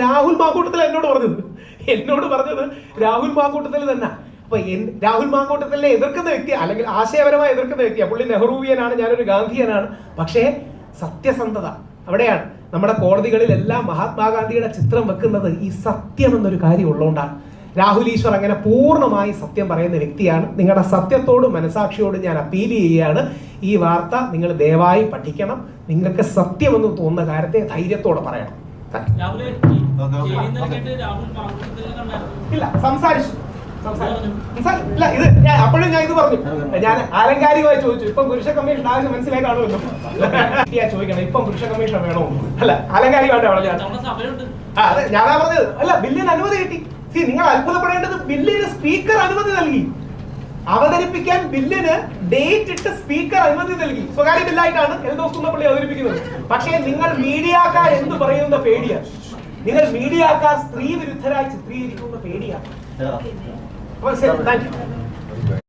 രാഹുൽ മാങ്കൂട്ടത്തിൽ എന്നോട് പറഞ്ഞത് രാഹുൽ മാങ്കൂട്ടത്തിൽ തന്നെ. അപ്പൊ രാഹുൽ മാങ്കൂട്ടത്തിലെ എതിർക്കുന്ന വ്യക്തി, അല്ലെങ്കിൽ ആശയപരമായി എതിർക്കുന്ന വ്യക്തിയാണ്. പുള്ളി നെഹ്റുവിയനാണ്, ഞാനൊരു ഗാന്ധിയനാണ്. പക്ഷേ സത്യസന്ധത അവിടെയാണ്. നമ്മുടെ കോടതികളിലെല്ലാം മഹാത്മാഗാന്ധിയുടെ ചിത്രം വെക്കുന്നത് ഈ സത്യം എന്നൊരു കാര്യം ഉള്ളതുകൊണ്ടാണ്. രാഹുൽ ഈശ്വർ അങ്ങനെ പൂർണ്ണമായി സത്യം പറയുന്ന വ്യക്തിയാണ്. നിങ്ങളുടെ സത്യത്തോടും മനസാക്ഷിയോടും ഞാൻ അപ്പീൽ ചെയ്യുകയാണ്. ഈ വാർത്ത നിങ്ങൾ ദയവായി പഠിക്കണം. നിങ്ങൾക്ക് സത്യമെന്ന് തോന്നുന്ന കാര്യത്തെ ധൈര്യത്തോടെ പറയണം. ഇല്ല, സംസാരിച്ചു. ഇല്ല, ഇത് അപ്പോഴും ഞാൻ ഇത് പറഞ്ഞു. ഞാൻ ആലങ്കാരികമായി ചോദിച്ചു. ഇപ്പം പുരുഷ കമ്മീഷൻ ആവശ്യം മനസ്സിലായി കാണുമല്ലോ. ചോദിക്കണം, ഇപ്പം പുരുഷ കമ്മീഷൻ വേണോ? അല്ല, ആലങ്കാരികമായിട്ട് പറഞ്ഞു. അതെ, ഞാനാ പറഞ്ഞത്. അല്ല, ബില്ലിന് അനുമതി കിട്ടി. നിങ്ങൾ അത്ഭുതപ്പെടേണ്ടത്, ബില്ലിന് സ്പീക്കർ അനുമതി നൽകി. അവതരിപ്പിക്കാൻ ബില്ലിന് ഡേറ്റ് ഇട്ട് സ്പീക്കർ അനുമതി നൽകി. സ്വകാര്യ ബില്ലായിട്ടാണ് എൽദോസ് കുന്നപ്പള്ളി അവതരിപ്പിക്കുന്നത്. പക്ഷേ നിങ്ങൾ മീഡിയാക്കാർ എന്ത് പറയുന്ന പേടിയാണ്. നിങ്ങൾ മീഡിയാക്കാർ സ്ത്രീ വിരുദ്ധരായി ചിത്രീകരിക്കുന്ന പേടിയാണ്. Thank you.